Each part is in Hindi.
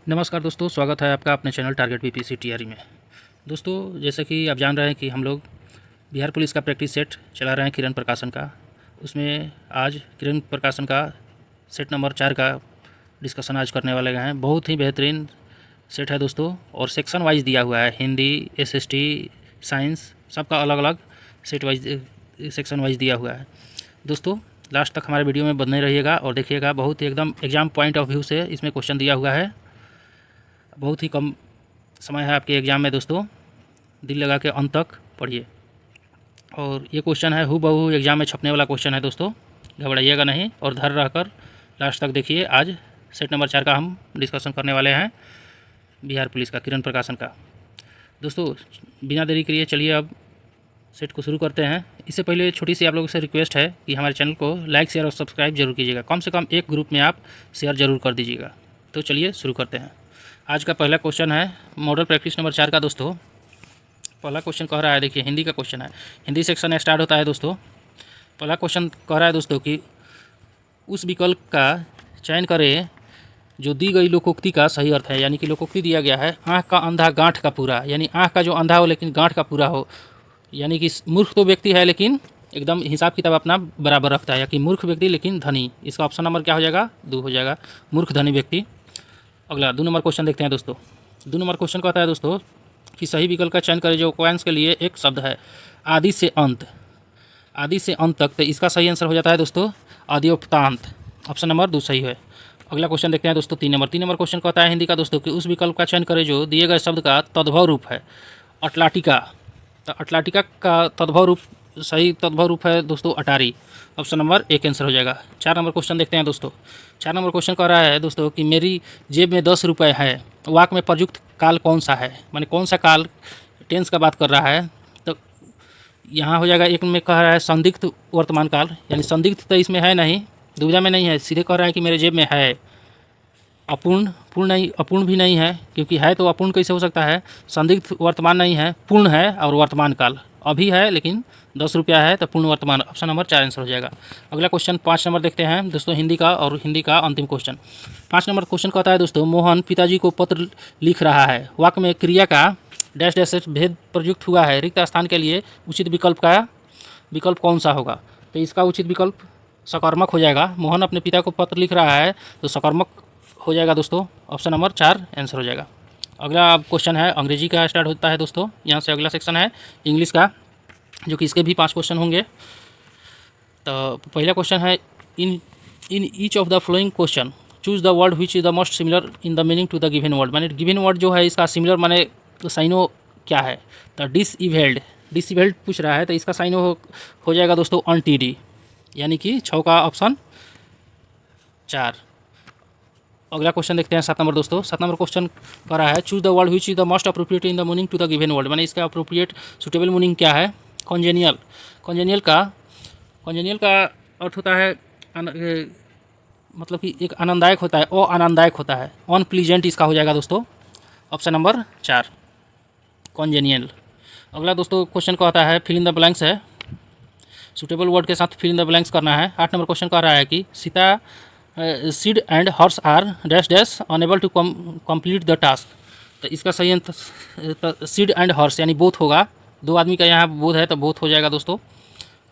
नमस्कार दोस्तों, स्वागत है आपका अपने चैनल टारगेट बीपीएससी टीआरई में। दोस्तों, जैसे कि आप जान रहे हैं कि हम लोग बिहार पुलिस का प्रैक्टिस सेट चला रहे हैं किरण प्रकाशन का। उसमें आज किरण प्रकाशन का सेट नंबर 4 का डिस्कशन आज करने वाले हैं। बहुत ही बेहतरीन सेट है दोस्तों, और सेक्शन वाइज दिया हुआ है। हिंदी, एसएसटी, साइंस, सबका अलग अलग सेट वाइज सेक्शन वाइज दिया हुआ है। दोस्तों, लास्ट तक हमारे वीडियो में बने रहिएगा और देखिएगा। बहुत ही एकदम एग्ज़ाम पॉइंट ऑफ व्यू से इसमें क्वेश्चन दिया हुआ है। बहुत ही कम समय है आपके एग्ज़ाम में दोस्तों, दिल लगा के अंत तक पढ़िए। और ये क्वेश्चन है हूबहू एग्ज़ाम में छपने वाला क्वेश्चन है दोस्तों, घबराइएगा नहीं और धैर्य रहकर लास्ट तक देखिए। आज सेट नंबर 4 का हम डिस्कशन करने वाले हैं, बिहार पुलिस का किरण प्रकाशन का। दोस्तों, बिना देरी करिए चलिए अब सेट को शुरू करते हैं। इससे पहले छोटी सी आप लोगों से रिक्वेस्ट है कि हमारे चैनल को लाइक, शेयर और सब्सक्राइब जरूर कीजिएगा। कम से कम एक ग्रुप में आप शेयर जरूर कर दीजिएगा। तो चलिए शुरू करते हैं। आज का पहला क्वेश्चन है मॉडल प्रैक्टिस नंबर 4 का दोस्तों। पहला क्वेश्चन कह रहा है, देखिए हिंदी का क्वेश्चन है। हिंदी सेक्शन स्टार्ट होता है दोस्तों। पहला क्वेश्चन कह रहा है दोस्तों कि उस विकल्प का चयन करें जो दी गई लोकोक्ति का सही अर्थ है। यानी कि लोकोक्ति दिया गया है, आँख का अंधा गांठ का पूरा, यानी आँख का जो अंधा हो लेकिन गांठ का पूरा हो। यानी कि मूर्ख तो व्यक्ति है लेकिन एकदम हिसाब किताब अपना बराबर रखता है, या कि मूर्ख व्यक्ति लेकिन धनी। इसका ऑप्शन नंबर क्या हो जाएगा? 2 हो जाएगा, मूर्ख धनी व्यक्ति। अगला 2 नंबर क्वेश्चन देखते हैं दोस्तों। 2 नंबर क्वेश्चन कहता है दोस्तों कि सही विकल्प का चयन करें जो कोएंस के लिए एक शब्द है आदि से अंत, आदि से अंत तक। तो इसका सही आंसर हो जाता है दोस्तों आद्योपतांत। ऑप्शन नंबर 2 सही है। अगला क्वेश्चन देखते हैं दोस्तों 3 नंबर। 3 नंबर क्वेश्चन कहता है हिंदी का दोस्तों कि उस विकल्प का चयन करें जो दिए गए शब्द का तद्भव रूप है अटलाटिका। तो अटलाटिका का तद्भव रूप, सही तद्भव रूप है दोस्तों अटारी। ऑप्शन नंबर 1 आंसर हो जाएगा। 4 नंबर क्वेश्चन देखते हैं दोस्तों। 4 नंबर क्वेश्चन कह रहा है दोस्तों कि मेरी जेब में 10 रुपये है, वाक्य में प्रयुक्त काल कौन सा है? माने कौन सा काल, टेंस का बात कर रहा है। तो यहाँ हो जाएगा, एक में कह रहा है संदिग्ध वर्तमान काल, यानी संदिग्ध तो इसमें है नहीं, दुविधा में नहीं है, सीधे कह रहा है कि मेरे जेब में है। अपूर्ण, पूर्ण नहीं, अपूर्ण भी नहीं है, क्योंकि है तो अपूर्ण कैसे हो सकता है? संदिग्ध वर्तमान नहीं है, पूर्ण है और वर्तमान काल अभी है लेकिन 10 रुपया है, तो पूर्ण वर्तमान। ऑप्शन नंबर 4 आंसर हो जाएगा। अगला क्वेश्चन 5 नंबर देखते हैं दोस्तों, हिंदी का, और हिंदी का अंतिम क्वेश्चन। 5 नंबर क्वेश्चन कहता है दोस्तों मोहन पिताजी को पत्र लिख रहा है, वाक्य में क्रिया का डैश डैश से भेद प्रयुक्त हुआ है, रिक्त स्थान के लिए उचित विकल्प का विकल्प कौन सा होगा? तो इसका उचित विकल्प सकर्मक हो जाएगा। मोहन अपने पिता को पत्र लिख रहा है तो सकर्मक हो जाएगा दोस्तों। ऑप्शन नंबर 4 आंसर हो जाएगा। अगला क्वेश्चन है अंग्रेजी का स्टार्ट होता है दोस्तों। यहाँ से अगला सेक्शन है इंग्लिश का, जो कि इसके भी 5 क्वेश्चन होंगे। तो पहला क्वेश्चन है in each of the flowing question choose the word which is the most similar in the meaning to the given word. माने गिवन वर्ड जो है इसका सिमिलर माने तो साइनो क्या है? तो डिसइवेल्ड, डिसइवेल्ड पूछ रहा है, तो इसका साइनो हो जाएगा दोस्तों अनटीडी, यानी कि 6 का ऑप्शन 4। अगला क्वेश्चन देखते हैं 7 नंबर दोस्तों। 7 नंबर क्वेश्चन कर रहा है choose the word which is the most appropriate in the meaning to the given word. माने इसका अप्रोप्रिएट सुटेबल मीनिंग क्या है? कॉन्जेनियल। कॉन्जेनियल का अर्थ होता है मतलब कि एक आनंददायक होता है, आनंददायक होता है, अनप्लीजेंट इसका हो जाएगा दोस्तों। Option number 4 कॉन्जेनियल। अगला दोस्तों क्वेश्चन कहता है फिल इन द ब्लैंक्स है, सुटेबल वर्ड के साथ फिल इन द ब्लैंक्स करना है। 8 नंबर क्वेश्चन कह रहा है कि Sita seed and horse are dash dash unable to complete the task. तो इसका सही आंसर सीड एंड हॉर्स यानी बोथ होगा। 2 आदमी का यहाँ बोथ है तो बोथ हो जाएगा दोस्तों।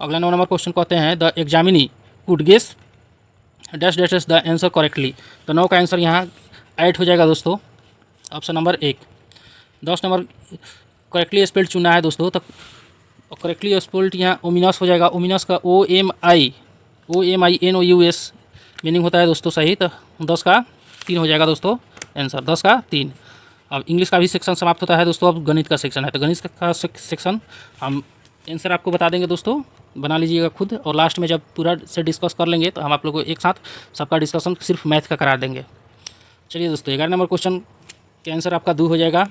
अगला 9 नंबर क्वेश्चन कहते हैं the examinee could guess dash dash dash the answer correctly. तो 9 का आंसर यहाँ 8 हो जाएगा दोस्तों। Option number 1। 10 number correctly spelled चुनना है दोस्तों। तो करेक्टली स्पेल्ड यहाँ ओमिनस हो जाएगा। ओमिनस का OMINOUS मीनिंग होता है दोस्तों सही। तो 10 का 3 हो जाएगा दोस्तों आंसर, 10 का 3। अब इंग्लिश का भी सेक्शन समाप्त होता है दोस्तों। अब गणित का सेक्शन है, तो गणित का सेक्शन हम आंसर आपको बता देंगे दोस्तों, बना लीजिएगा खुद। और लास्ट में जब पूरा से डिस्कस कर लेंगे तो हम आप लोगों को एक साथ सबका डिस्कशन सिर्फ मैथ का करा देंगे। चलिए दोस्तों, 11 नंबर क्वेश्चन का आंसर आपका 2 हो जाएगा।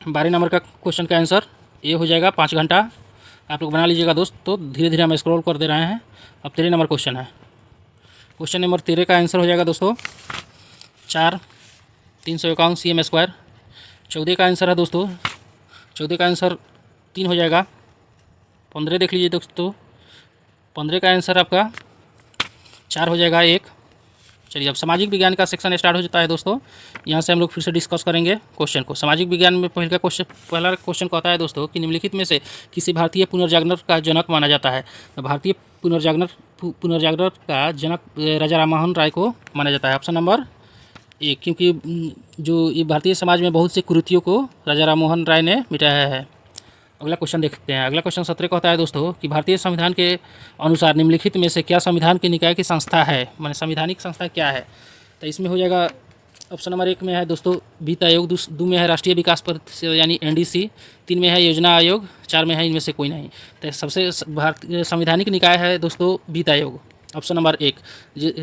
12 नंबर का क्वेश्चन का आंसर ये हो जाएगा 5 घंटा। आप लोग बना लीजिएगा दोस्त। तो धीरे धीरे हम स्क्रॉल कर दे रहे हैं। अब 13 नंबर क्वेश्चन है। क्वेश्चन नंबर 13 का आंसर हो जाएगा दोस्तों 4 351 cm²। 14 का आंसर है दोस्तों, 14 का आंसर 3 हो जाएगा। 15 देख लीजिए दोस्तों, 15 का आंसर आपका 4 हो जाएगा 1। चलिए अब सामाजिक विज्ञान का सेक्शन स्टार्ट हो जाता है दोस्तों। यहाँ से हम लोग फिर से डिस्कस करेंगे क्वेश्चन को। सामाजिक विज्ञान में पहला क्वेश्चन कहता है दोस्तों कि निम्नलिखित में से किसी भारतीय पुनर्जागरण का जनक माना जाता है। तो भारतीय पुनर्जागरण का जनक राजा राममोहन राय को माना जाता है। ऑप्शन नंबर एक, क्योंकि जो ये भारतीय समाज में बहुत से कुरीतियों को राजा राममोहन राय ने मिटाया है। अगला क्वेश्चन देखते हैं। अगला क्वेश्चन 17 कहता है दोस्तों कि भारतीय संविधान के अनुसार निम्नलिखित में से क्या संविधान के निकाय की संस्था है, माने संवैधानिक संस्था क्या है। तो इसमें हो जाएगा ऑप्शन नंबर 1 में है दोस्तों वित्त आयोग, 2 में है राष्ट्रीय विकास परिषद यानी NDC, 3 में है योजना आयोग, 4 में है इनमें से कोई नहीं। तो सबसे भारतीय संवैधानिक निकाय है दोस्तों वित्त आयोग, ऑप्शन नंबर 1,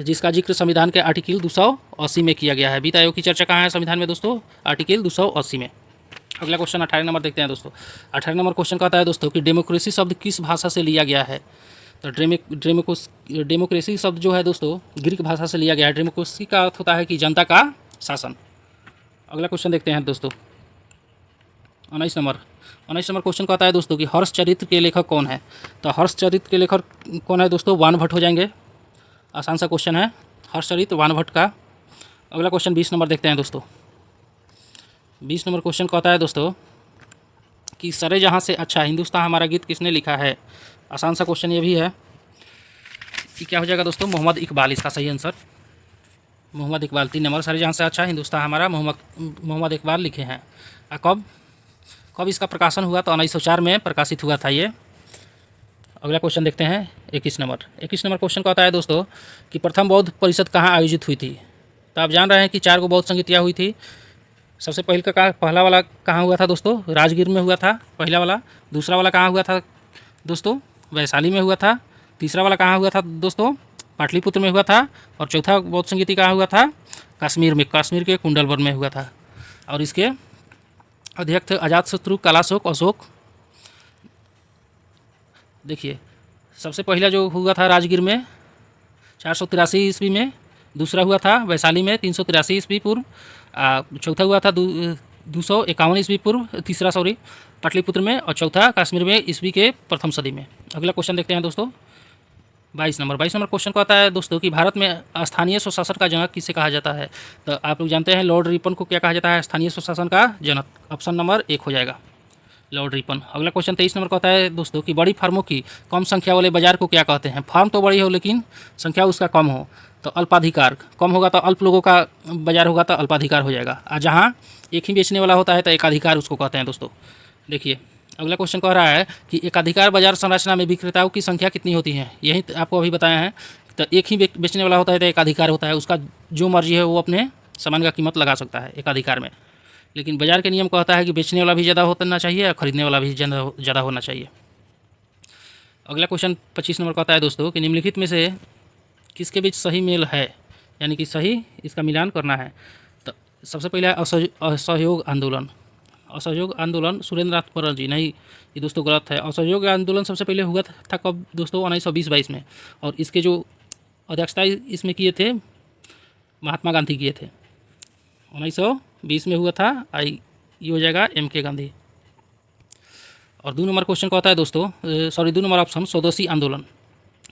जिसका जिक्र संविधान के आर्टिकल 280 में किया गया है। वित्त आयोग की चर्चा कहाँ है संविधान में दोस्तों, आर्टिकल 280 में। अगला क्वेश्चन 18 नंबर देखते हैं दोस्तों। 18 नंबर क्वेश्चन कहता है दोस्तों कि डेमोक्रेसी शब्द किस भाषा से लिया गया है। तो डेमोक्रेसी शब्द जो है दोस्तों ग्रीक भाषा से लिया गया है। डेमोक्रेसी का अर्थ होता है कि जनता का शासन। अगला क्वेश्चन देखते हैं दोस्तों 19 नंबर क्वेश्चन कहता है दोस्तों कि हर्षचरित्र के लेखक कौन है। तो हर्षचरित्र के लेखक कौन है दोस्तों, वानभट्ट हो जाएंगे। आसान सा क्वेश्चन है हर्षचरित्र वानभट्ट का। अगला क्वेश्चन 20 नंबर देखते हैं दोस्तों। 20 नंबर क्वेश्चन कहता है दोस्तों कि सरे जहाँ से अच्छा हिंदुस्तान हमारा गीत किसने लिखा है। आसान सा क्वेश्चन ये भी है कि क्या हो जाएगा दोस्तों, मोहम्मद इकबाल इसका सही आंसर, मोहम्मद इकबाल। 3 नंबर सरे जहाँ से अच्छा हिंदुस्तान हमारा मोहम्मद इकबाल लिखे हैं। कब इसका प्रकाशन हुआ, तो 1904 में प्रकाशित हुआ था ये। अगला क्वेश्चन देखते हैं 21 नंबर क्वेश्चन कहता है दोस्तों कि प्रथम बौद्ध परिषद कहाँ आयोजित हुई थी। तो आप जान रहे हैं कि 4 बौद्ध संगीतियाँ हुई थी। सबसे पहला वाला कहाँ हुआ था दोस्तों, राजगीर में हुआ था पहला वाला। दूसरा वाला कहाँ हुआ था दोस्तों, वैशाली में हुआ था। तीसरा वाला कहाँ हुआ था दोस्तों, पाटलिपुत्र में हुआ था। और चौथा बौद्ध संगीति कहाँ हुआ था, कश्मीर में, कश्मीर के कुंडलवर में हुआ था। और इसके अध्यक्ष थे अजातशत्रु, कालाशोक, अशोक। देखिए सबसे पहला जो हुआ था राजगीर में 483 ईस्वी में, दूसरा हुआ था वैशाली में 383 ईस्वी पूर्व, चौथा हुआ था 251 ईस्वी पूर्व, तीसरा पाटलिपुत्र में, और चौथा कश्मीर में ईस्वी के प्रथम सदी में। अगला क्वेश्चन देखते हैं दोस्तों 22 नंबर क्वेश्चन कहता है दोस्तों कि भारत में स्थानीय स्वशासन का जनक किसे कहा जाता है। तो आप लोग जानते हैं लॉर्ड रिपन को क्या कहा जाता है, स्थानीय स्वशासन का जनक। ऑप्शन नंबर 1 हो जाएगा लॉर्ड रिपन। अगला क्वेश्चन 23 नंबर कहता है दोस्तों कि बड़ी फार्मों की कम संख्या वाले बाजार को क्या कहते हैं। फार्म तो बड़ी हो लेकिन संख्या उसका कम हो तो अल्पाधिकार, कम होगा तो अल्प लोगों का बाजार होगा तो अल्पाधिकार हो जाएगा। और जहाँ एक ही बेचने वाला होता है तो एकाधिकार उसको कहते हैं दोस्तों। देखिए अगला क्वेश्चन कह रहा है कि एकाधिकार बाजार संरचना में विक्रेताओं की संख्या कितनी होती है। यही आपको अभी बताया है। तो एक ही बेचने वाला होता है तो एकाधिकार होता है, उसका जो मर्जी है वो अपने सामान का कीमत लगा सकता है एकाधिकार में। लेकिन बाजार के नियम कहता है कि बेचने वाला भी ज़्यादा होना चाहिए और ख़रीदने वाला भी ज़्यादा होना चाहिए। अगला क्वेश्चन 25 नंबर कहता है दोस्तों कि निम्नलिखित में से किसके बीच सही मेल है, यानी कि सही इसका मिलान करना है। तो सबसे पहला असहयोग आंदोलन। असहयोग आंदोलन सुरेंद्र नाथ पराल जी, नहीं ये दोस्तों गलत है। असहयोग आंदोलन सबसे पहले हुआ था कब दोस्तों, 1920-22 में। और इसके जो अध्यक्षता इसमें किए थे महात्मा गांधी किए थे। 1920 में हुआ था। ये हो जाएगा MK गांधी। और 2 नंबर क्वेश्चन कहता है दोस्तों 2 नंबर ऑप्शन स्वदेशी आंदोलन।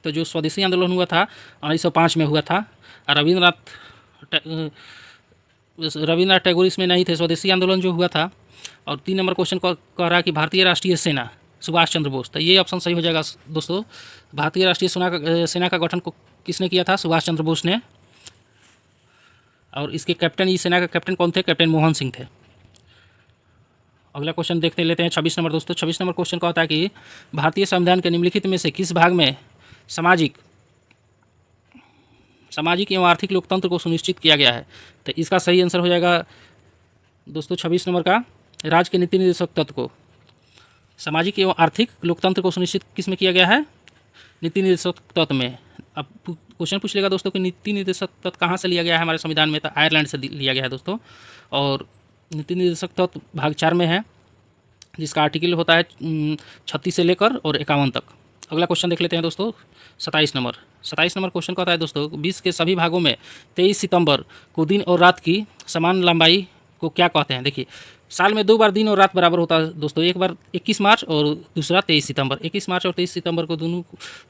तो जो स्वदेशी आंदोलन हुआ था 1905 में हुआ था। रविन्द्रनाथ टैगोर इसमें नहीं थे, स्वदेशी आंदोलन जो हुआ था। और 3 नंबर क्वेश्चन कह रहा है कि भारतीय राष्ट्रीय सेना सुभाष चंद्र बोस। तो ये ऑप्शन सही हो जाएगा दोस्तों। भारतीय राष्ट्रीय सेना का गठन किसने किया था, सुभाष चंद्र बोस ने। और इसके कैप्टन, इस सेना के कैप्टन कौन थे, कैप्टन मोहन सिंह थे। अगला क्वेश्चन देखते लेते हैं 26 नंबर दोस्तों। 26 नंबर क्वेश्चन कहता है कि भारतीय संविधान के निम्नलिखित में से किस भाग में सामाजिक एवं आर्थिक लोकतंत्र को सुनिश्चित किया गया है। तो इसका सही आंसर हो जाएगा दोस्तों 26 नंबर का, राज्य के नीति निर्देशक तत्व को। सामाजिक एवं आर्थिक लोकतंत्र को सुनिश्चित किस में किया गया है, नीति निर्देशक तत्व में। अब क्वेश्चन पूछ लेगा दोस्तों कि नीति निर्देशक तत्व कहाँ से लिया गया है हमारे संविधान में। तो आयरलैंड से लिया गया है दोस्तों। और नीति निर्देशक तत्व भाग 4 में है, जिसका आर्टिकल होता है 36 से लेकर और 51 तक। अगला क्वेश्चन देख लेते हैं दोस्तों 27 नंबर क्वेश्चन कहता है दोस्तों विश्व के सभी भागों में 23 सितंबर को दिन और रात की समान लंबाई को क्या कहते हैं? देखिए, साल में 2 बार दिन और रात बराबर होता है दोस्तों। एक बार 21 मार्च और दूसरा 23 सितंबर। 21 मार्च और 23 सितंबर को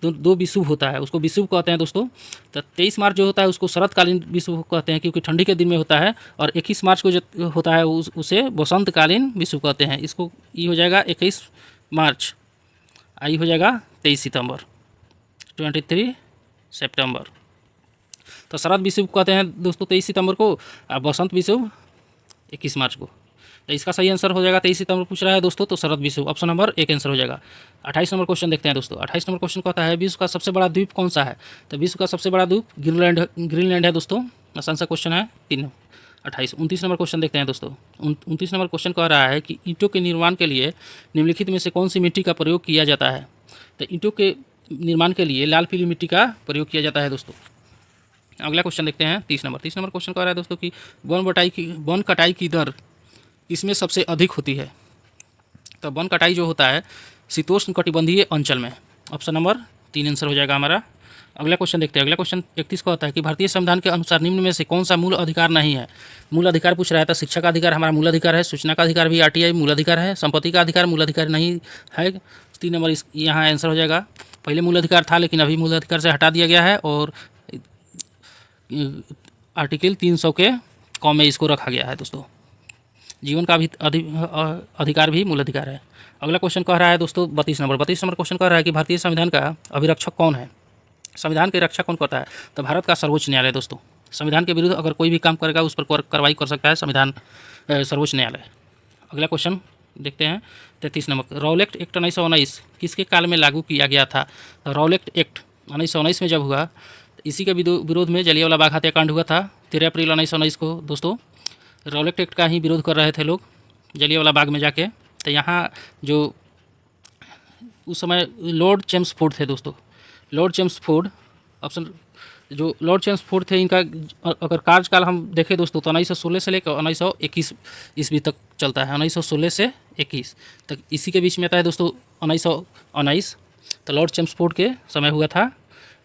दो विषुव होता है, उसको विषुव कहते हैं दोस्तों। तो 23 मार्च जो होता है उसको शरतकालीन विषुव कहते हैं, क्योंकि ठंडी के दिन में होता है। और 21 मार्च को जो होता है उसे वसंतकालीन विषुव कहते हैं। इसको ये हो जाएगा 21 मार्च, आई हो जाएगा 23 सितंबर, 23 सितंबर। तो शरद विषुव कहते हैं दोस्तों 23 सितंबर को, और बसंत विषुव 21 मार्च को। तो इसका सही आंसर हो जाएगा 23 सितंबर पूछ रहा है दोस्तों, तो शरद विषुव ऑप्शन नंबर 1 आंसर हो जाएगा। 28 नंबर क्वेश्चन देखते हैं दोस्तों। 28 नंबर क्वेश्चन कहता है विश्व का सबसे बड़ा द्वीप कौन सा है? तो विश्व का सबसे बड़ा द्वीप ग्रीनलैंड है दोस्तों। आसान सा क्वेश्चन है 3। 28। 29 नंबर क्वेश्चन देखते हैं दोस्तों। 29 नंबर क्वेश्चन कह रहा है कि ईंटों के निर्माण के लिए निम्नलिखित में से कौन सी मिट्टी का प्रयोग किया जाता है? तो ईंटों के निर्माण के लिए लाल पीली मिट्टी का प्रयोग किया जाता है दोस्तों। अगला क्वेश्चन देखते हैं 30 नंबर। 30 नंबर क्वेश्चन कह रहा है दोस्तों कि वन कटाई की दर इसमें सबसे अधिक होती है? तो वन कटाई जो होता है शीतोष्ण कटिबंधीय अंचल में। ऑप्शन नंबर 3 आंसर हो जाएगा हमारा। अगला क्वेश्चन देखते हैं। अगला क्वेश्चन 31 का होता है कि भारतीय संविधान के अनुसार निम्न में से कौन सा मूल अधिकार नहीं है? मूल अधिकार पूछ रहा है। तो शिक्षा का अधिकार हमारा मूल अधिकार है, सूचना का अधिकार भी आरटीआई मूल अधिकार है, संपत्ति का अधिकार मूल अधिकार नहीं है। 3 नंबर यहाँ आंसर हो जाएगा। पहले मूल अधिकार था लेकिन अभी मूल अधिकार से हटा दिया गया है, और आर्टिकल 300 के कॉम में इसको रखा गया है दोस्तों। जीवन का भी अधिकार भी मूल अधिकार है। अगला क्वेश्चन कह रहा है दोस्तों 32 नंबर। 32 नंबर क्वेश्चन कह रहा है कि भारतीय संविधान का अभिरक्षक कौन है? संविधान के रक्षा कौन करता है? तो भारत का सर्वोच्च न्यायालय दोस्तों। संविधान के विरुद्ध अगर कोई भी काम करेगा उस पर कार्रवाई कर सकता है संविधान सर्वोच्च न्यायालय। अगला क्वेश्चन देखते हैं 33 नंबर। रॉलेट एक्ट 1919 किसके काल में लागू किया गया था? तो रॉलेट एक्ट 1919 में जब हुआ तो इसी के विरोध में जलियांवाला बाग हत्याकांड हुआ था 13 अप्रैल 1919 को दोस्तों। रॉलेट एक्ट का ही विरोध कर रहे थे लोग जलियांवाला बाग में जाके। तो यहाँ जो उस समय लॉर्ड चेम्सफोर्ड थे दोस्तों, लॉर्ड चेम्सफोर्ड ऑप्शन, जो लॉर्ड चेम्सफोर्ड थे इनका अगर कार्यकाल हम देखें दोस्तों तो 1916 से लेकर 1921 ईस्वी तक चलता है। 1916 से 21 तक इसी के बीच में आता है दोस्तों 1919। तो लॉर्ड चेम्सफोर्ड के समय हुआ था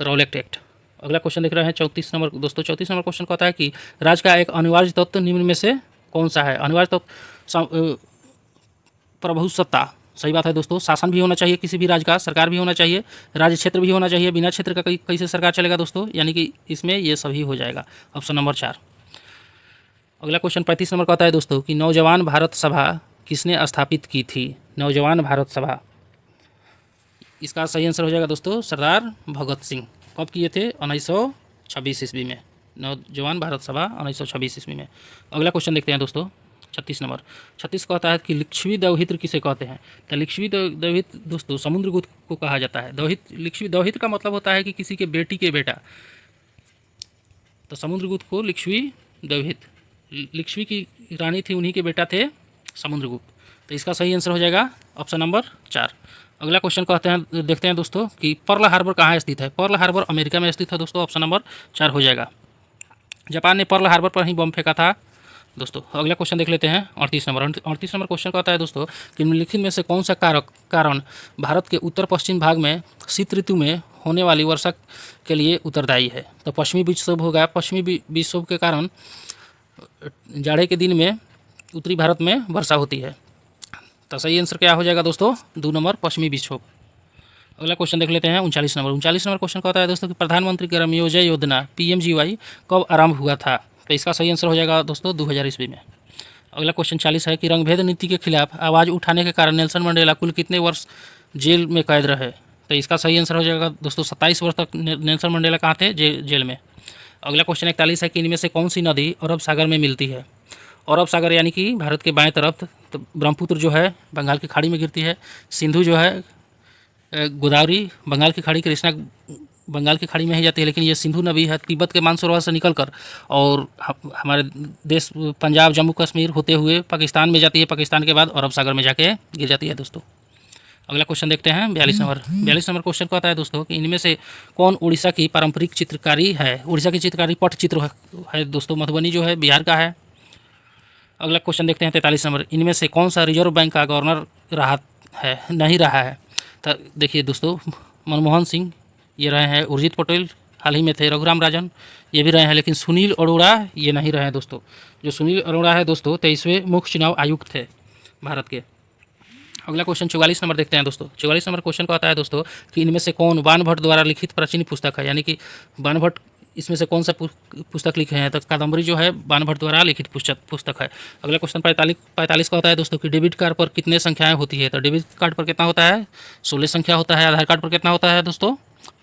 रॉलेट एक्ट। अगला क्वेश्चन देख रहे हैं 34 नंबर दोस्तों। 34 नंबर क्वेश्चन कहता है कि राज्य का एक अनिवार्य तत्व निम्न में से कौन सा है? अनिवार्य तत्व प्रभुसत्ता, सही बात है दोस्तों। शासन भी होना चाहिए किसी भी राज्य का, सरकार भी होना चाहिए, राज्य क्षेत्र भी होना चाहिए। बिना क्षेत्र का कैसे सरकार चलेगा दोस्तों? यानी कि इसमें ये सभी हो जाएगा। Option number 4। अगला क्वेश्चन 35 नंबर कहता है दोस्तों कि नौजवान भारत सभा किसने स्थापित की थी? नौजवान भारत सभा, इसका सही आंसर हो जाएगा दोस्तों सरदार भगत सिंह। कब किए थे? 1926 ईस्वी में। नौजवान भारत सभा 1926 ईस्वी में। अगला क्वेश्चन देखते हैं दोस्तों 36 नंबर। 36 कहता है कि लिच्छवी दौहित्र किसे कहते हैं? तो लिच्छवी दौहित्र दोस्तों समुद्रगुप्त को कहा जाता है। लिच्छवी दौहित्र का मतलब होता है कि किसी के बेटी के बेटा, तो समुद्रगुप्त को लिच्छवी दौहित्र, लिच्छवी की रानी थी उन्हीं के बेटा थे समुद्रगुप्त। तो इसका सही आंसर हो जाएगा ऑप्शन नंबर 4। अगला क्वेश्चन कहते हैं देखते हैं दोस्तों कि पर्ल हार्बर कहाँ स्थित है? पर्ल हार्बर अमेरिका में स्थित है दोस्तों। ऑप्शन नंबर 4 हो जाएगा। जापान ने पर्ल हार्बर पर ही बम फेंका था दोस्तों। अगला क्वेश्चन देख लेते हैं 38 नंबर। 38 नंबर क्वेश्चन कहता है दोस्तों कि निम्नलिखित में से कौन सा कारण भारत के उत्तर पश्चिम भाग में शीत ऋतु में होने वाली वर्षा के लिए उत्तरदायी है? तो पश्चिमी विक्षोभ होगा। पश्चिमी विक्षोभ के कारण जाड़े के दिन में उत्तरी भारत में वर्षा होती है। तो सही आंसर क्या हो जाएगा दोस्तों? 2 नंबर पश्चिमी विक्षोभ। अगला क्वेश्चन देख लेते हैं 39 नंबर। 39 नंबर क्वेश्चन कहता है दोस्तों कि प्रधानमंत्री ग्रामोदय योजना PMGY कब आरंभ हुआ था? तो इसका सही आंसर हो जाएगा दोस्तों 2000 ईस्वी में। अगला क्वेश्चन 40 है कि रंगभेद नीति के खिलाफ आवाज़ उठाने के कारण नेल्सन मंडेला कुल कितने वर्ष जेल में कैद रहे? तो इसका सही आंसर हो जाएगा दोस्तों 27 वर्ष तक नेल्सन मंडेला कहाँ थे? जेल में। अगला क्वेश्चन 41 है कि इनमें से कौन सी नदी अरब सागर में मिलती है? अरब सागर यानी कि भारत के बाएं तरफ, तो ब्रह्मपुत्र जो है बंगाल की खाड़ी में गिरती है, सिंधु जो है गोदावरी बंगाल की खाड़ी, कृष्णा बंगाल की खाड़ी में ही जाती है, लेकिन ये सिंधु नदी है तिब्बत के मानसरोवर से निकलकर और हमारे देश पंजाब जम्मू कश्मीर होते हुए पाकिस्तान में जाती है, पाकिस्तान के बाद अरब सागर में जाके गिर जाती है दोस्तों। अगला क्वेश्चन देखते हैं 42 नंबर। 42 नंबर क्वेश्चन कहता है दोस्तों कि इनमें से कौन उड़ीसा की पारंपरिक चित्रकारी है? उड़ीसा की चित्रकारी पटचित्र है दोस्तों। मधुबनी जो है बिहार का है। अगला क्वेश्चन देखते हैं 43 नंबर। इनमें से कौन सा रिजर्व बैंक का गवर्नर नहीं रहा है? तो देखिए दोस्तों मनमोहन सिंह ये रहे हैं, उर्जित पटेल हाल ही में थे। रघुराम राजन ये भी रहे हैं, लेकिन सुनील अरोड़ा ये नहीं रहे हैं दोस्तों। जो सुनील अरोड़ा है दोस्तों 23वें मुख्य चुनाव आयुक्त थे भारत के। अगला क्वेश्चन 44 नंबर देखते हैं दोस्तों। 44 नंबर क्वेश्चन का आता है दोस्तों कि इनमें से कौन बाणभट्ट द्वारा लिखित प्राचीन पुस्तक है, यानी कि बाणभट्ट इसमें से कौन सा पुस्तक लिखे हैं, तो कादम्बरी जो है बाणभट्ट द्वारा लिखित पुस्तक है। अगला क्वेश्चन 45 का होता है दोस्तों कि डेबिट कार्ड पर कितने संख्याएं होती है, तो डेबिट कार्ड पर कितना होता है 16 संख्या होता है। आधार कार्ड पर कितना होता है दोस्तों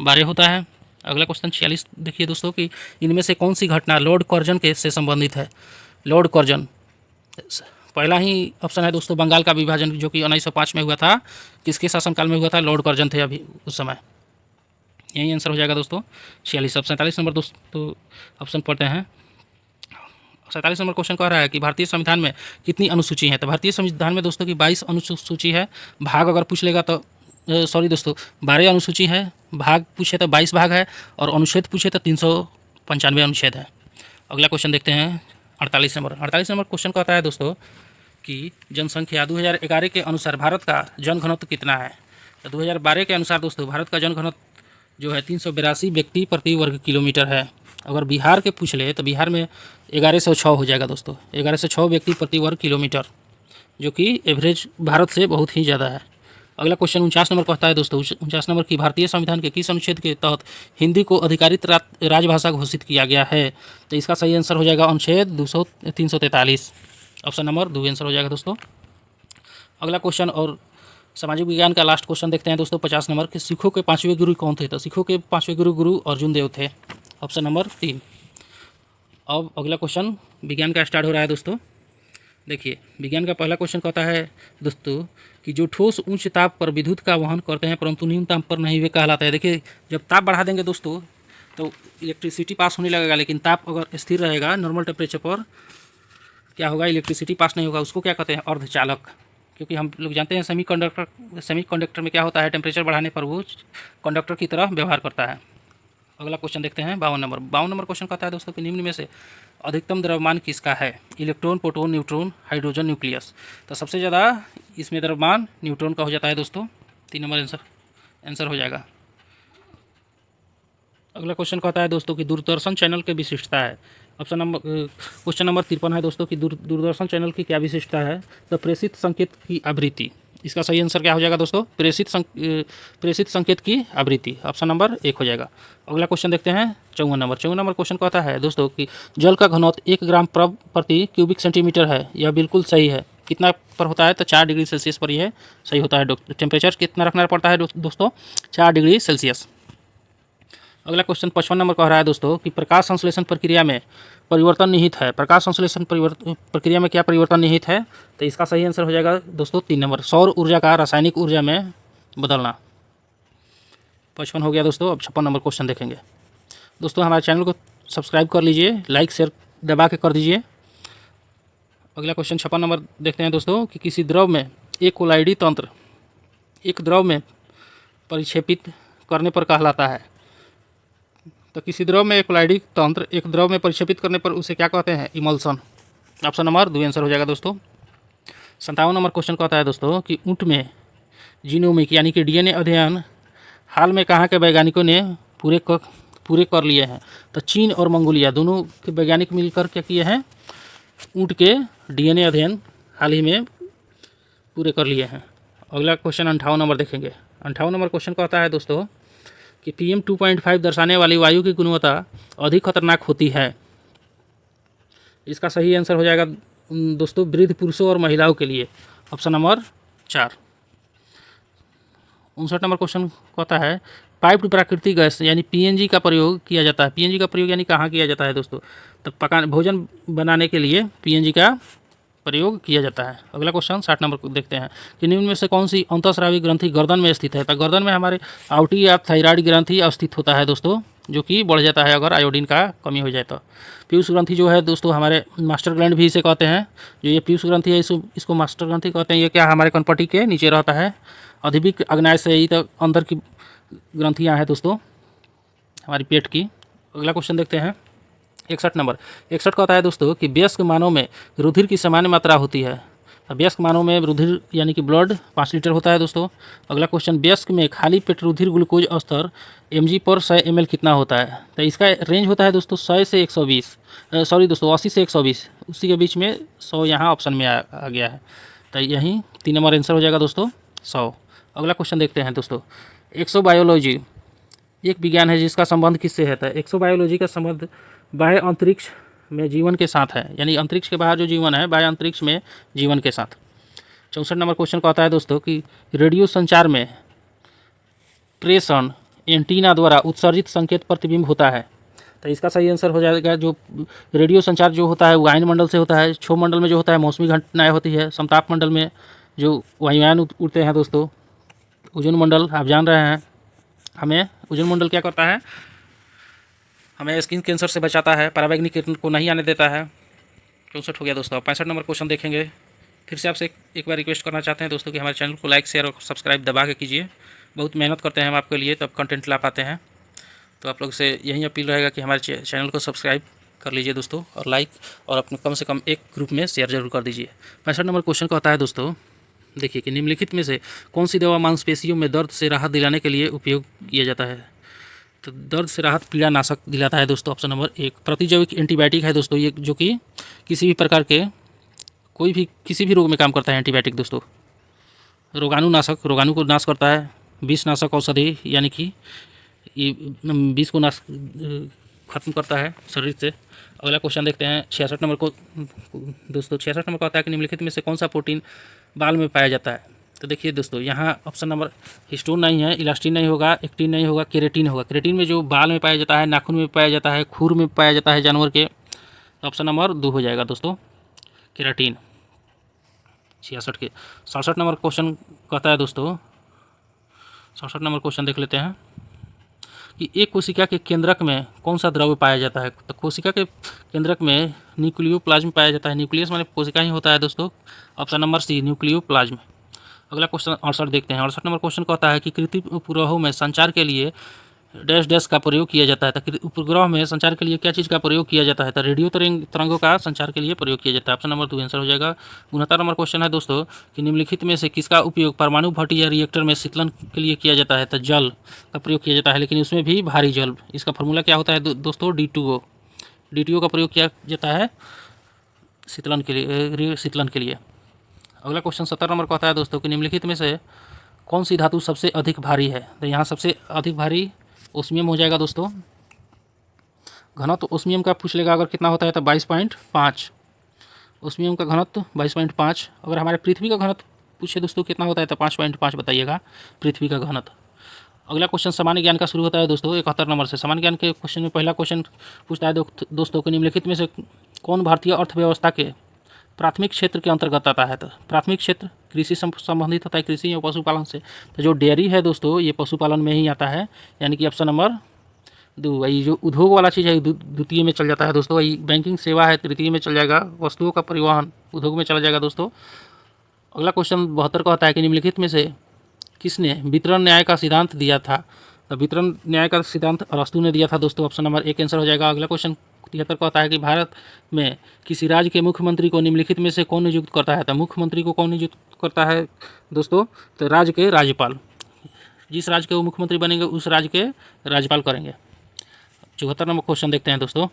12 होता है। अगला क्वेश्चन 46 देखिए दोस्तों कि इनमें से कौन सी घटना लॉर्ड कर्जन के से संबंधित है। लॉर्ड कर्जन पहला ही ऑप्शन है दोस्तों बंगाल का विभाजन जो कि 1905 में हुआ था। किसके शासनकाल में हुआ था, लॉर्ड कर्जन थे अभी उस समय। यही आंसर हो जाएगा दोस्तों 46। अब 47 नंबर दोस्तों ऑप्शन पढ़ते हैं। 47 नंबर क्वेश्चन कह रहा है कि भारतीय संविधान में कितनी अनुसूची है, तो भारतीय संविधान में दोस्तों की 22 अनुसूची है। भाग अगर पूछ लेगा तो सॉरी दोस्तों 12 अनुसूची है, भाग पूछे तो 22 भाग है, और अनुच्छेद पूछे तो 395 अनुच्छेद है। अगला क्वेश्चन देखते हैं 48 नंबर। 48 नंबर क्वेश्चन कहता है दोस्तों कि जनसंख्या 2011 के अनुसार भारत का जनघनत्व कितना है, तो 2012 के अनुसार दोस्तों भारत का जनघनत्व जो है 382 व्यक्ति प्रति वर्ग किलोमीटर है। अगर बिहार के पूछ ले तो बिहार में 1106 हो जाएगा दोस्तों, 1106 व्यक्ति प्रति वर्ग किलोमीटर, जो कि एवरेज भारत से बहुत ही ज़्यादा है। अगला क्वेश्चन 49 नंबर कहता है दोस्तों 49 नंबर की भारतीय संविधान के किस अनुच्छेद के तहत हिंदी को अधिकारित राजभाषा घोषित किया गया है, तो इसका सही आंसर हो जाएगा अनुच्छेद 343। ऑप्शन नंबर 2 आंसर हो जाएगा दोस्तों। अगला क्वेश्चन और सामाजिक विज्ञान का लास्ट क्वेश्चन देखते हैं दोस्तों 50 नंबर के सिखों के 5वें गुरु कौन थे, तो सिखों के 5वें गुरु अर्जुन देव थे। Option number 3। अब अगला क्वेश्चन विज्ञान का स्टार्ट हो रहा है दोस्तों। देखिए विज्ञान का पहला क्वेश्चन कहता है दोस्तों कि जो ठोस उच्च ताप पर विद्युत का वहन करते हैं परंतु निम्न ताप पर नहीं, वे कहलाता है। देखिए जब ताप बढ़ा देंगे दोस्तों तो इलेक्ट्रिसिटी पास होने लगेगा, लेकिन ताप अगर स्थिर रहेगा नॉर्मल टेम्परेचर पर क्या होगा, इलेक्ट्रिसिटी पास नहीं होगा। उसको क्या कहते हैं, अर्धचालक। क्योंकि हम लोग जानते हैं सेमीकंडक्टर में क्या होता है, टेम्परेचर बढ़ाने पर वो कंडक्टर की तरह व्यवहार करता है। अगला क्वेश्चन देखते हैं 52 नंबर। 52 नंबर क्वेश्चन कहता है दोस्तों कि निम्न में से अधिकतम द्रव्यमान किसका है, electron, proton, neutron, hydrogen, nucleus. तो सबसे ज़्यादा इसमें द्रव्यमान न्यूट्रॉन का हो जाता है दोस्तों। 3 नंबर आंसर हो जाएगा। अगला क्वेश्चन कहता है दोस्तों कि दूरदर्शन चैनल की विशिष्टता है। क्वेश्चन नंबर 53 है दोस्तों कि दूरदर्शन चैनल की क्या विशिष्टता है, तो प्रेषित संकेत की आवृत्ति। इसका सही आंसर क्या हो जाएगा दोस्तों, प्रेषित संकेत की आवृत्ति। ऑप्शन नंबर 1 हो जाएगा। अगला क्वेश्चन देखते हैं 54 नंबर। 54 नंबर क्वेश्चन कहता है दोस्तों कि जल का घनत्व 1 ग्राम प्रति क्यूबिक सेंटीमीटर है। यह बिल्कुल सही है। कितना पर होता है, तो 4 डिग्री सेल्सियस पर यह सही होता है। टेम्परेचर कितना रखना पड़ता है दोस्तों, 4 डिग्री सेल्सियस। अगला क्वेश्चन 55 नंबर कह रहा है दोस्तों कि प्रकाश संश्लेषण प्रक्रिया में परिवर्तन निहित है। प्रकाश संश्लेषण प्रक्रिया में क्या परिवर्तन निहित है, तो इसका सही आंसर हो जाएगा दोस्तों 3 नंबर, सौर ऊर्जा का रासायनिक ऊर्जा में बदलना। 55 हो गया दोस्तों। अब 56 नंबर क्वेश्चन देखेंगे दोस्तों। हमारे चैनल को सब्सक्राइब कर लीजिए, लाइक शेयर दबा के कर दीजिए। अगला क्वेश्चन 56 नंबर देखते हैं दोस्तों कि किसी द्रव में एक कोलाइडी तंत्र एक द्रव में परिक्षेपित करने पर कहलाता है। तो किसी द्रव में एक कोलाइडी तंत्र एक द्रव में परिक्षेपित करने पर उसे क्या कहते हैं, इमल्सन। ऑप्शन नंबर 2 आंसर हो जाएगा दोस्तों। 57 नंबर क्वेश्चन कहता है दोस्तों कि ऊँट में जीनोमिक यानी कि डीएनए अध्ययन हाल में कहाँ के वैज्ञानिकों ने पूरे कर लिए हैं, तो चीन और मंगोलिया दोनों के वैज्ञानिक मिलकर क्या किए हैं, ऊँट के डीएनए अध्ययन हाल ही में पूरे कर लिए हैं। अगला क्वेश्चन 58 नंबर देखेंगे। 58 नंबर क्वेश्चन कहता है दोस्तों कि PM 2.5 दर्शाने वाली वायु की गुणवत्ता अधिक खतरनाक होती है। इसका सही आंसर हो जाएगा दोस्तों वृद्ध पुरुषों और महिलाओं के लिए। Option number 4। 59 नंबर क्वेश्चन कहता है पाइप्ड प्राकृतिक गैस यानी PNG का प्रयोग किया जाता है। PNG का प्रयोग यानी कहाँ किया जाता है दोस्तों, तो भोजन बनाने के लिए PNG का प्रयोग किया जाता है। अगला क्वेश्चन 60 नंबर को देखते हैं कि निम्न में से कौन सी अंतःस्रावी ग्रंथि गर्दन में स्थित है, तो गर्दन में हमारे आउटी या थायराइड ग्रंथि अवस्थित होता है दोस्तों, जो कि बढ़ जाता है अगर आयोडीन का कमी हो जाए तो। पीयूष ग्रंथि जो है दोस्तों हमारे मास्टर ग्लैंड भी इसे कहते हैं। जो ये पीयूष ग्रंथि है इसको मास्टर ग्रंथि कहते हैं। ये क्या हमारे कनपट्टी के नीचे रहता है। अधिक अग्नाय से ही तो अंदर की ग्रंथियाँ हैं दोस्तों हमारी पेट की। अगला क्वेश्चन देखते हैं 61 नंबर। 61 कहता है दोस्तों कि वयस्क मानव में रुधिर की सामान्य मात्रा होती है। तो वयस्क मानव में रुधिर यानी कि ब्लड 5 लीटर होता है दोस्तों। अगला क्वेश्चन, वयस्क में खाली पेट रुधिर ग्लूकोज स्तर mg/100 ml कितना होता है? तो इसका रेंज होता है दोस्तों 100 से 120, सॉरी दोस्तों 80 से 120, उसी के बीच में 100 यहाँ ऑप्शन में आ गया है। तो यही 3 नंबर आंसर हो जाएगा दोस्तों 100। अगला क्वेश्चन देखते हैं दोस्तों, एक्सोबायोलॉजी एक विज्ञान है जिसका संबंध किससे है? तो एक्सोबायोलॉजी का संबंध बाह्य अंतरिक्ष में जीवन के साथ है, यानी अंतरिक्ष के बाहर जो जीवन है बाह्य अंतरिक्ष में जीवन के साथ। 64 नंबर क्वेश्चन कहता है दोस्तों कि रेडियो संचार में प्रेषण एंटीना द्वारा उत्सर्जित संकेत प्रतिबिंब होता है। तो इसका सही आंसर हो जाएगा, जो रेडियो संचार जो होता है वो आयन मंडल से होता है, क्षोभ मंडल में जो होता है मौसमी घटनाएं होती है, समताप मंडल में जो वायुयान उड़ते हैं दोस्तों, ओजोन मंडल आप जान रहे हैं, हमें ओजोन मंडल क्या करता है, हमें स्किन कैंसर से बचाता है, पराबैंगनी किरण को नहीं आने देता है। 64 हो गया दोस्तों। 65 नंबर क्वेश्चन देखेंगे। फिर से आपसे एक बार रिक्वेस्ट करना चाहते हैं दोस्तों कि हमारे चैनल को लाइक शेयर और सब्सक्राइब दबा के कीजिए। बहुत मेहनत करते हैं हम आपके लिए, तब कंटेंट ला पाते हैं। तो आप लोग से यही अपील रहेगा कि हमारे चैनल को सब्सक्राइब कर लीजिए दोस्तों, और लाइक और अपने कम से कम एक ग्रुप में शेयर जरूर कर दीजिए। 65 नंबर क्वेश्चन कहता है दोस्तों, देखिए कि निम्नलिखित में से कौन सी दवा मांसपेशियों में दर्द से राहत दिलाने के लिए उपयोग किया जाता है? तो दर्द से राहत पीड़ा नाशक दिलाता है दोस्तों ऑप्शन नंबर 1। प्रतिजैविक एंटीबायोटिक है दोस्तों ये, जो कि किसी भी प्रकार के किसी भी रोग में काम करता है एंटीबायोटिक दोस्तों। रोगाणुनाशक, रोगाणु को नाश करता है। विषनाशक औषधि, यानी कि ये विष को नाश खत्म करता है शरीर से। अगला क्वेश्चन देखते हैं 66 नंबर को दोस्तों। 66 नंबर का होता है कि निम्नलिखित में से कौन सा प्रोटीन बाल में पाया जाता है? तो देखिए दोस्तों, यहाँ ऑप्शन नंबर हिस्टोन नहीं है, इलास्टिन नहीं होगा, एक्टिन नहीं होगा, केरेटिन होगा। केरेटिन में जो बाल में पाया जाता है, नाखून में पाया जाता है, खुर में पाया जाता है जानवर के, तो ऑप्शन नंबर 2 हो जाएगा दोस्तों, केराटिन। 67 नंबर क्वेश्चन कहता है दोस्तों, 67 नंबर क्वेश्चन देख लेते हैं कि एक कोशिका के केंद्रक में कौन सा द्रव्य पाया जाता है? तो कोशिका के केंद्रक में न्यूक्लियोप्लाज्म पाया जाता है। न्यूक्लियस माने कोशिका ही होता है दोस्तों, ऑप्शन नंबर सी न्यूक्लियोप्लाज्म। अगला क्वेश्चन 68 देखते हैं। 68 नंबर क्वेश्चन कहता है कि कृत्रिम उपग्रहों में संचार के लिए डैश डैश का प्रयोग किया जाता है। तो उपग्रह में संचार के लिए क्या चीज़ का प्रयोग किया जाता है? तो रेडियो तरंगों का संचार के लिए प्रयोग किया जाता है। ऑप्शन नंबर 2 आंसर हो जाएगा। 69 नंबर क्वेश्चन है दोस्तों कि निम्नलिखित में से किसका उपयोग परमाणु भट्टी या रिएक्टर में शीतलन के लिए किया जाता है? तो जल का प्रयोग किया जाता है, लेकिन उसमें भी भारी जल। इसका फॉर्मूला क्या होता है दोस्तों? D2O का प्रयोग किया जाता है शीतलन के लिए। अगला क्वेश्चन 70 नंबर कहता है दोस्तों कि निम्नलिखित में से कौन सी धातु सबसे अधिक भारी है? तो यहाँ सबसे अधिक भारी ओस्मियम हो जाएगा दोस्तों। घनत्व ओस्मियम का पूछ लेगा, अगर कितना होता है तो 22.5। ओस्मियम का घनत्व 22.5। अगर हमारे पृथ्वी का घनत्व पूछे दोस्तों कितना होता है तो 5.5 बताइएगा पृथ्वी का घनत्व। अगला क्वेश्चन सामान्य ज्ञान का शुरू होता है दोस्तों 71 नंबर से। सामान्य ज्ञान के क्वेश्चन में पहला क्वेश्चन पूछता है दोस्तों कि निम्नलिखित में से कौन भारतीय अर्थव्यवस्था के प्राथमिक क्षेत्र के अंतर्गत आता है? तो प्राथमिक क्षेत्र कृषि संबंधित होता है, कृषि और पशुपालन से। तो जो डेयरी है दोस्तों ये पशुपालन में ही आता है, यानी कि ऑप्शन नंबर 2। वही जो उद्योग वाला चीज़ है द्वितीय में चल जाता है दोस्तों। वही बैंकिंग सेवा है तृतीय में चल जाएगा। वस्तुओं का परिवहन उद्योग में चला जाएगा दोस्तों। अगला क्वेश्चन 72 का होता है कि निम्नलिखित में से किसने वितरण न्याय का सिद्धांत दिया था? तो वितरण न्याय का सिद्धांत अरस्तु ने दिया था दोस्तों, ऑप्शन नंबर 1 आंसर हो जाएगा। अगला क्वेश्चन 73 का होता है कि भारत में किसी राज्य के मुख्यमंत्री को निम्नलिखित में से कौन नियुक्त करता है? तो मुख्यमंत्री को कौन नियुक्त करता है दोस्तों? तो राज्य के राज्यपाल। जिस राज्य के वो मुख्यमंत्री बनेंगे उस राज्य के राज्यपाल करेंगे। 74 नंबर क्वेश्चन देखते हैं दोस्तों।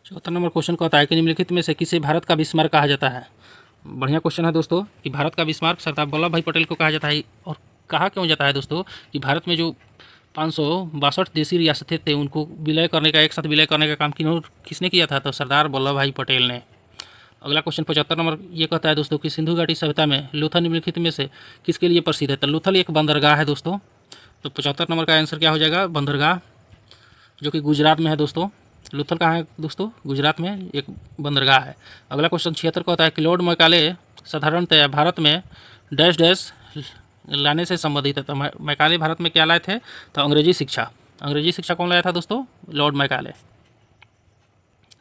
74 नंबर क्वेश्चन कहता है कि निम्नलिखित में से किसे भारत का बिस्मार्क कहा जाता है? बढ़िया क्वेश्चन है दोस्तों कि भारत का बिस्मार्क सरदार वल्लभ भाई पटेल को कहा जाता है। और कहा क्यों जाता है दोस्तों कि भारत में जो 562 देशी रियासतें थे उनको एक साथ विलय करने का काम किसने किया था? तो सरदार वल्लभ भाई पटेल ने। अगला क्वेश्चन 75 नंबर ये कहता है दोस्तों कि सिंधु घाटी सभ्यता में लोथल निम्नलिखित में से किसके लिए प्रसिद्ध है? तो लोथल एक बंदरगाह है दोस्तों। तो 75 नंबर का आंसर क्या हो जाएगा? बंदरगाह, जो कि गुजरात में है दोस्तों। लोथल कहाँ है दोस्तों? गुजरात में एक बंदरगाह है। अगला क्वेश्चन 76 का होता है कि लॉर्ड मैकाले साधारणतया भारत में डैश डैश लाने से संबंधित है। तो मैकाले भारत में क्या लाए थे? तो अंग्रेजी शिक्षा। अंग्रेजी शिक्षा कौन लाया था दोस्तों? Lord Macaulay.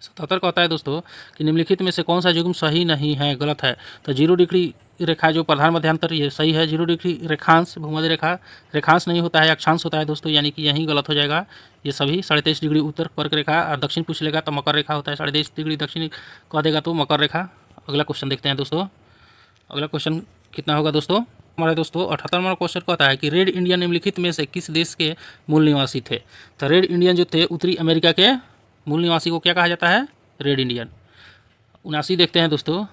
77 का होता है दोस्तों कि निम्नलिखित में से कौन सा युग्म सही नहीं है, गलत है? तो 0 डिग्री रेखा जो प्रधान मध्यांतर ये सही है। 0 डिग्री रेखांश भूमध्य रेखा रेखांश नहीं होता है, अक्षांश होता है दोस्तों, यानी कि यही गलत हो जाएगा। ये सभी 23.5 डिग्री उत्तर कर्क रेखा और दक्षिण पूछ लेगा तो मकर रेखा होता है। 23.5 डिग्री दक्षिण कह देगा तो मकर रेखा। अगला क्वेश्चन देखते हैं दोस्तों। अगला क्वेश्चन कितना होगा दोस्तों? हमारे दोस्तों 78 नंबर क्वेश्चन कहता है कि रेड इंडियन निम्नलिखित में से किस देश के मूल निवासी थे? तो रेड इंडियन जो थे उत्तरी अमेरिका के मूल निवासी को क्या कहा जाता है? Red Indian. 79 देखते हैं दोस्तों।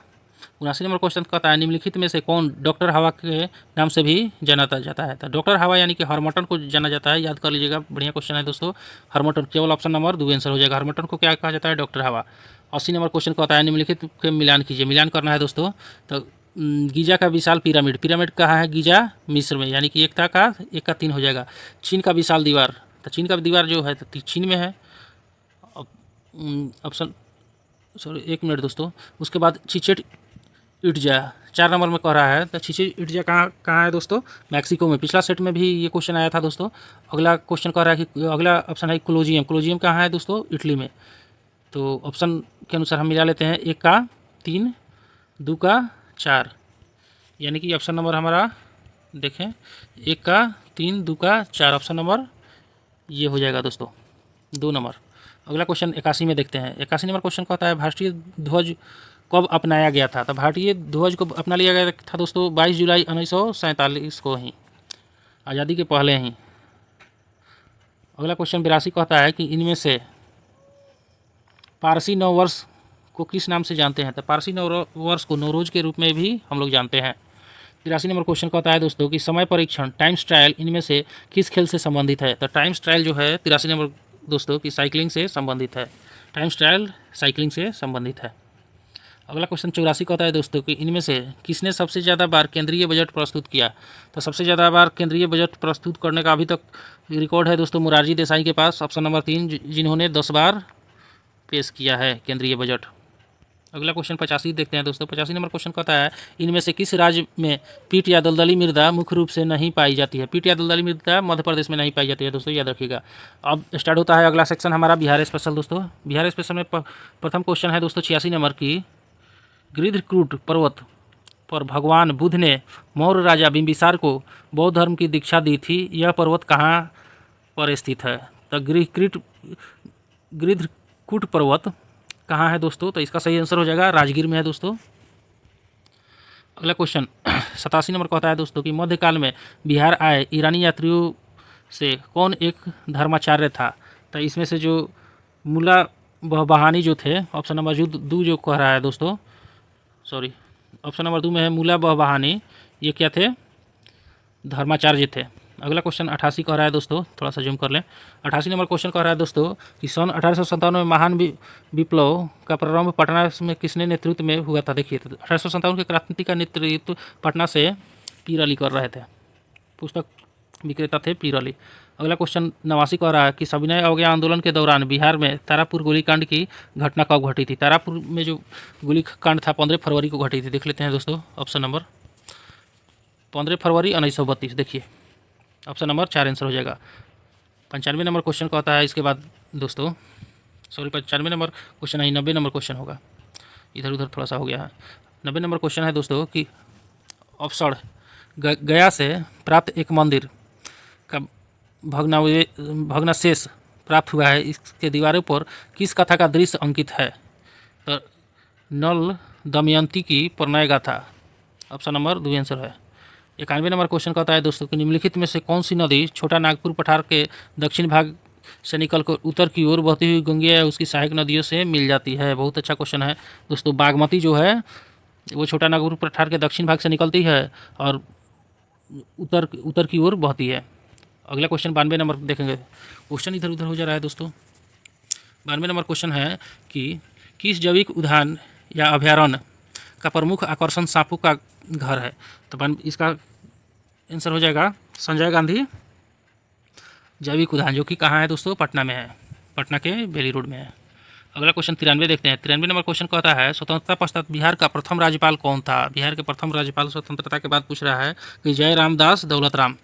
79 नंबर क्वेश्चन कहता है निम्नलिखित में से कौन डॉक्टर हवा के नाम से भी जाना जाता है? तो डॉक्टर हवा यानी कि हॉर्मटन को जाना जाता है। याद कर लीजिएगा, बढ़िया क्वेश्चन है दोस्तों। हॉर्मटन केवल ऑप्शन नंबर 2 आंसर हो जाएगा। हॉर्मटन को क्या कहा जाता है? डॉक्टर हवा। 80 नंबर क्वेश्चन कहता है निम्नलिखित के मिलान कीजिए। मिलान करना है दोस्तों। तो गीजा का विशाल पिरामिड, पिरामिड कहाँ है? गीजा मिस्र में, यानी कि एक का 3 हो जाएगा। चीन का विशाल दीवार, तो चीन का दीवार जो है तो चीन में है। ऑप्शन सॉरी 1 मिनट दोस्तों। उसके बाद चिचेन इट्जा 4 नंबर में कह रहा है, तो चिचेन इट्जा कहाँ है दोस्तों? मैक्सिको में। पिछला सेट में भी ये क्वेश्चन आया था दोस्तों। अगला क्वेश्चन कह रहा है कि अगला ऑप्शन है कोलोजियम। कोलोजियम कहाँ है दोस्तों? इटली में। तो ऑप्शन के अनुसार हम मिला लेते हैं। 1 का 3, 2 का 4, यानी कि ऑप्शन नंबर हमारा देखें 1 का 3, 2 का 4, ऑप्शन नंबर ये हो जाएगा दोस्तों 2 नंबर। अगला क्वेश्चन 81 में देखते हैं। 81 नंबर क्वेश्चन कहता है भारतीय ध्वज कब अपनाया गया था? तो भारतीय ध्वज को अपना लिया गया था दोस्तों 22 जुलाई 1947 को ही, आज़ादी के पहले ही। अगला क्वेश्चन 82 कहता है कि इनमें से पारसी नव वर्ष को किस नाम से जानते हैं? तो पारसी नव वर्ष को नवरोज के रूप में भी हम लोग जानते हैं। 83 नंबर क्वेश्चन कहता है दोस्तों कि समय परीक्षण टाइम्स ट्रायल इनमें से किस खेल से संबंधित है? तो टाइम्स ट्रायल जो है 83 नंबर दोस्तों की साइकिलिंग से संबंधित है। टाइम्स ट्रायल साइकिलिंग से संबंधित है। अगला क्वेश्चन 84 कहता है दोस्तों कि इनमें से किसने सबसे ज़्यादा बार केंद्रीय बजट प्रस्तुत किया? तो सबसे ज़्यादा बार केंद्रीय बजट प्रस्तुत करने का अभी तक रिकॉर्ड है दोस्तों मोरारजी देसाई के पास, ऑप्शन नंबर 3, जिन्होंने 10 बार पेश किया है केंद्रीय बजट। अगला क्वेश्चन 85 देखते हैं दोस्तों। 85 नंबर क्वेश्चन कहता है इनमें से किस राज्य में पीट या दलदली मृदा मुख्य रूप से नहीं पाई जाती है? पीट या दलदली मृदा मध्य प्रदेश में नहीं पाई जाती है दोस्तों, याद रखिएगा। अब स्टार्ट होता है अगला सेक्शन हमारा बिहार स्पेशल दोस्तों। बिहार स्पेशल में प्रथम क्वेश्चन है दोस्तों 86 नंबर की, गिरिधकूट पर्वत पर भगवान बुद्ध ने मौर्य राजा बिंबिसार को बौद्ध धर्म की दीक्षा दी थी। यह पर्वत कहाँ पर स्थित है? तो गिरिधकूट पर्वत कहाँ है दोस्तों? तो इसका सही आंसर हो जाएगा राजगीर में है दोस्तों। अगला क्वेश्चन 87 नंबर कहता है दोस्तों कि मध्यकाल में बिहार आए ईरानी यात्रियों से कौन एक धर्माचार्य था? तो इसमें से जो मुला बहानी जो थे, ऑप्शन नंबर 2 जो कह रहा है दोस्तों, सॉरी ऑप्शन नंबर 2 में है मुला बहानी, ये क्या थे? धर्माचार्य थे। अगला क्वेश्चन 88 कह रहा है दोस्तों, थोड़ा सा जूम कर लें। 88 नंबर क्वेश्चन कह रहा है दोस्तों कि सन 1857 में महान विप्लव का प्रारंभ पटना में किसने नेतृत्व में हुआ था? देखिए 1857 के क्रांति का नेतृत्व पटना से पीर अली कर रहे थे, पुस्तक विक्रेता थे पीर अली। अगला क्वेश्चन 89 कह रहा है कि सविनय अवज्ञा आंदोलन के दौरान बिहार में तारापुर गोलीकांड की घटना कब घटी थी? तारापुर में जो गोलीकांड था 15 फरवरी को घटी थी। देख लेते हैं दोस्तों, ऑप्शन नंबर 15 फरवरी 1932, देखिए ऑप्शन नंबर 4 आंसर हो जाएगा। 95 नंबर क्वेश्चन कहता है इसके बाद दोस्तों, सॉरी 95 नंबर क्वेश्चन नहीं, 90 नंबर क्वेश्चन होगा, इधर उधर थोड़ा सा हो गया है। 90 नंबर क्वेश्चन है दोस्तों कि अवसर गया से प्राप्त एक मंदिर का भग्नावशेष प्राप्त हुआ है, इसके दीवारों पर किस कथा का दृश्य अंकित है? तो नल दमयंती की प्रणय गाथा, ऑप्शन नंबर 2 आंसर है। 91 नंबर क्वेश्चन कहता है दोस्तों कि निम्नलिखित में से कौन सी नदी छोटा नागपुर पठार के दक्षिण भाग से निकलकर उत्तर की ओर बहती हुई गंगा या उसकी सहायक नदियों से मिल जाती है? बहुत अच्छा क्वेश्चन है दोस्तों। बागमती जो है वो छोटा नागपुर पठार के दक्षिण भाग से निकलती है और उत्तर की ओर बहती है। अगला क्वेश्चन 92 नंबर देखेंगे, क्वेश्चन इधर उधर हो जा रहा है दोस्तों। 92 नंबर क्वेश्चन है कि किस जैविक उद्यान या अभयारण्य का प्रमुख आकर्षण सांपों का घर है? तो इसका आंसर हो जाएगा संजय गांधी जैविक उद्यान, जो कि कहाँ है दोस्तों? पटना में है, पटना के बेली रोड में है। अगला क्वेश्चन 93 देखते हैं। 93 नंबर क्वेश्चन कहता है स्वतंत्रता पश्चात बिहार का प्रथम राज्यपाल कौन था? बिहार के प्रथम राज्यपाल स्वतंत्रता के बाद पूछ रहा है कि जयराम दास दौलत राम,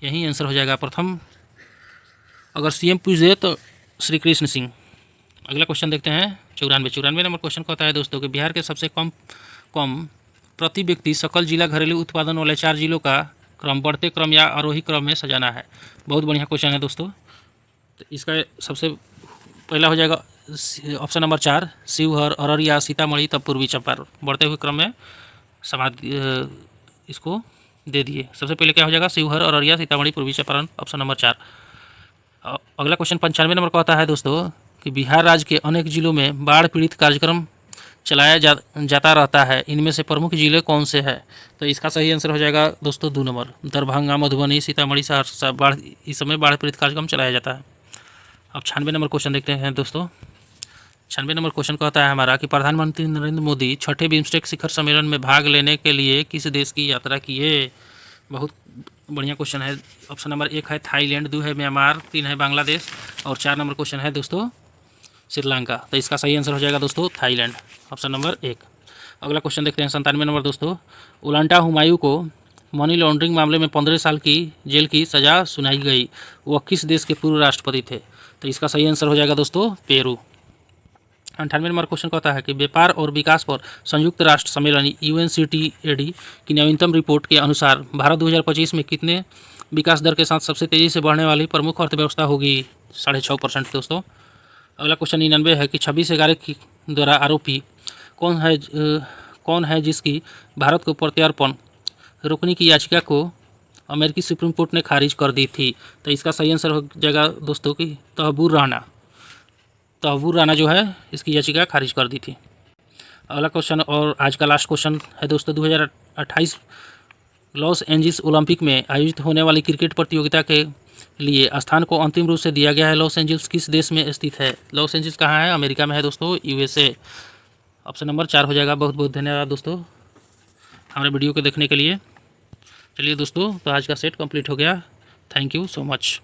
यही आंसर हो जाएगा प्रथम। अगर सीएम पूछ दे तो श्री कृष्ण सिंह। अगला क्वेश्चन देखते हैं 94 नंबर क्वेश्चन कहता है दोस्तों कि बिहार के सबसे कम प्रति व्यक्ति सकल जिला घरेलू उत्पादन वाले 4 जिलों का क्रम बढ़ते क्रम या आरोही क्रम में सजाना है। बहुत बढ़िया क्वेश्चन है दोस्तों। तो इसका सबसे पहला हो जाएगा ऑप्शन नंबर 4 शिवहर, अररिया, सीतामढ़ी, तब पूर्वी चंपारण। बढ़ते हुए क्रम में इसको दे दिए। सबसे पहले क्या हो जाएगा? शिवहर, अररिया, सीतामढ़ी, पूर्वी चंपारण, ऑप्शन नंबर 4। अगला क्वेश्चन 95 नंबर का आता है दोस्तों कि बिहार राज्य के अनेक जिलों में बाढ़ पीड़ित कार्यक्रम चलाया जाता रहता है, इनमें से प्रमुख जिले कौन से हैं? तो इसका सही आंसर हो जाएगा दोस्तों 2 नंबर, दरभंगा, मधुबनी, सीतामढ़ी, सहरसा। बाढ़ इस समय बाढ़ पीड़ित कार्यक्रम चलाया जाता है। अब 96 नंबर क्वेश्चन देखते हैं दोस्तों। 96 नंबर क्वेश्चन कहता है हमारा कि प्रधानमंत्री नरेंद्र मोदी छठे बिम्स्टेक शिखर सम्मेलन में भाग लेने के लिए किस देश की यात्रा की है? बहुत बढ़िया क्वेश्चन है। ऑप्शन नंबर 1 है थाईलैंड, 2 है म्यांमार, 3 है बांग्लादेश और 4 नंबर क्वेश्चन है दोस्तों श्रीलंका। तो इसका सही आंसर हो जाएगा दोस्तों थाईलैंड, ऑप्शन नंबर 1। अगला क्वेश्चन देखते हैं 97 नंबर दोस्तों। उलांटा हुमायूं को मनी लॉन्ड्रिंग मामले में 15 साल की जेल की सज़ा सुनाई गई, वह किस देश के पूर्व राष्ट्रपति थे? तो इसका सही आंसर हो जाएगा दोस्तों पेरू। 98 नंबर क्वेश्चन कहता है कि व्यापार और विकास पर संयुक्त राष्ट्र सम्मेलन UNCTAD की नवीनतम रिपोर्ट के अनुसार भारत 2025 में कितने विकास दर के साथ सबसे तेज़ी से बढ़ने वाली प्रमुख अर्थव्यवस्था होगी? 6.5% दोस्तों। अगला क्वेश्चन 99 है कि 26/11 की द्वारा आरोपी कौन है जिसकी भारत को प्रत्यार्पण रोकने की याचिका को अमेरिकी सुप्रीम कोर्ट ने खारिज कर दी थी? तो इसका सही आंसर हो जाएगा दोस्तों कि तहबूर राणा जो है इसकी याचिका खारिज कर दी थी। अगला क्वेश्चन और आज का लास्ट क्वेश्चन है दोस्तों 2028 लॉस एंजिल्स ओलंपिक में आयोजित होने वाली क्रिकेट प्रतियोगिता के लिए स्थान को अंतिम रूप से दिया गया है। लॉस एंजिल्स किस देश में स्थित है? लॉस एंजिल्स कहाँ है? अमेरिका में है दोस्तों, USA। ऑप्शन नंबर 4 हो जाएगा। बहुत बहुत धन्यवाद दोस्तों हमारे वीडियो को देखने के लिए। चलिए दोस्तों, तो आज का सेट कंप्लीट हो गया। Thank you so much.